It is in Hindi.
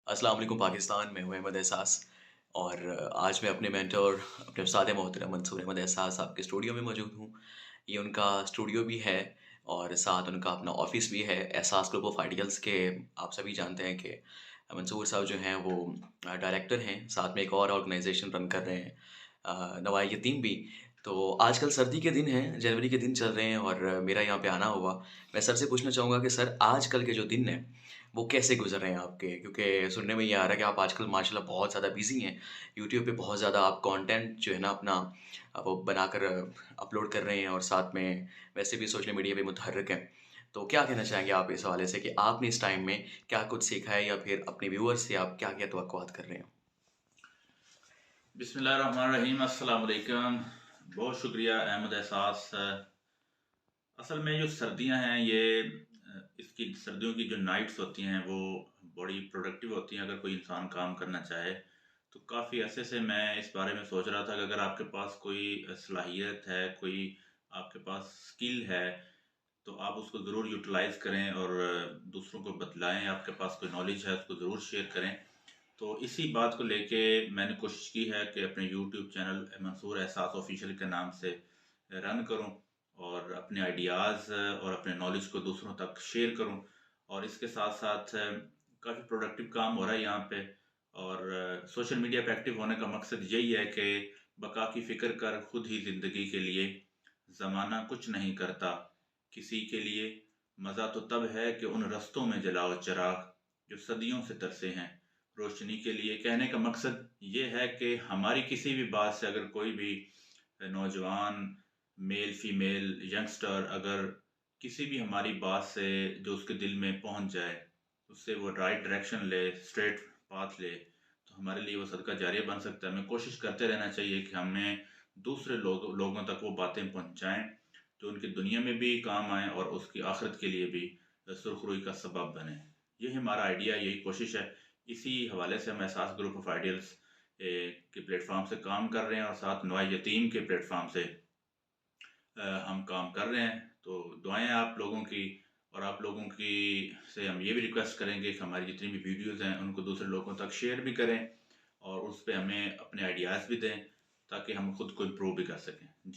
अस्सलाम वालेकुम पाकिस्तान में हूँ अहमद एहसास और आज मैं अपने मेंटर अपने उस्ताद मोहतरम मंसूर अहमद एहसास साहब के स्टूडियो में मौजूद हूँ। ये उनका स्टूडियो भी है और साथ उनका अपना ऑफ़िस भी है। एहसास ग्रुप ऑफ आइडियल्स के आप सभी जानते हैं कि मंसूर साहब जो हैं वो डायरेक्टर हैं, साथ में एक और ऑर्गेनाइज़ेशन रन कर रहे हैं नवाए यतीम भी। तो आजकल सर्दी के दिन हैं, जनवरी के दिन चल रहे हैं और मेरा यहाँ पे आना हुआ। मैं सर से पूछना चाहूँगा कि सर आजकल के जो दिन हैं वो कैसे गुज़र रहे हैं आपके? क्योंकि सुनने में ये आ रहा है कि आप आजकल माशाल्लाह बहुत ज़्यादा बिज़ी हैं। यूट्यूब पे बहुत ज़्यादा आप कंटेंट जो है ना अपना वो बनाकर अपलोड कर रहे हैं और साथ में वैसे भी सोशल मीडिया पे मुतहर्रिक हैं। तो क्या कहना चाहेंगे आप इस हवाले से कि आपने इस टाइम में क्या कुछ सीखा है या फिर अपने व्यूअर्स से आप क्या-क्या तवक्कुआत कर रहे हैं? बिस्मिल्लाहिर्रहमानिर्रहीम अस्सलाम वालेकुम। बहुत शुक्रिया अहमद एहसास। असल में जो सर्दियां हैं ये इसकी सर्दियों की जो नाइट्स होती हैं वो बड़ी प्रोडक्टिव होती हैं अगर कोई इंसान काम करना चाहे। तो काफ़ी अरसे से मैं इस बारे में सोच रहा था कि अगर आपके पास कोई सलाहियत है, कोई आपके पास स्किल है, तो आप उसको ज़रूर यूटिलाइज़ करें और दूसरों को बतलाएं। आपके पास कोई नॉलेज है उसको ज़रूर शेयर करें। तो इसी बात को लेके मैंने कोशिश की है कि अपने यूट्यूब चैनल मंसूर एहसास ऑफिशियल के नाम से रन करूं और अपने आइडियाज़ और अपने नॉलेज को दूसरों तक शेयर करूं। और इसके साथ साथ काफ़ी प्रोडक्टिव काम हो रहा है यहाँ पे। और सोशल मीडिया पे एक्टिव होने का मकसद यही है कि बका की फ़िक्र कर खुद ही ज़िंदगी के लिए, ज़माना कुछ नहीं करता किसी के लिए, मज़ा तो तब है कि उन रस्तों में जलाओ चिराग जो सदियों से तरसे हैं रोशनी के लिए। कहने का मकसद ये है कि हमारी किसी भी बात से अगर कोई भी नौजवान, मेल फीमेल यंगस्टर अगर किसी भी हमारी बात से जो उसके दिल में पहुंच जाए, उससे वो राइट डायरेक्शन ले, स्ट्रेट पाथ ले, तो हमारे लिए वो सदका जारिया बन सकता है। हमें कोशिश करते रहना चाहिए कि हमें दूसरे लोगों तक वो बातें पहुंचाएं जो उनकी दुनिया में भी काम आए और उसकी आखिरत के लिए भी सुरखरुई का सबब बने। यही हमारा आइडिया, यही कोशिश है। इसी हवाले से हम एहसास ग्रुप ऑफ आइडियल्स के प्लेटफॉर्म से काम कर रहे हैं और साथ नवाए यतीम के प्लेटफॉर्म से हम काम कर रहे हैं। तो दुआएं आप लोगों की। और आप लोगों की से हम ये भी रिक्वेस्ट करेंगे कि हमारी जितनी भी वीडियोज़ हैं उनको दूसरे लोगों तक शेयर भी करें और उस पे हमें अपने आइडियाज़ भी दें ताकि हम खुद को इम्प्रूव भी कर सकें। जी।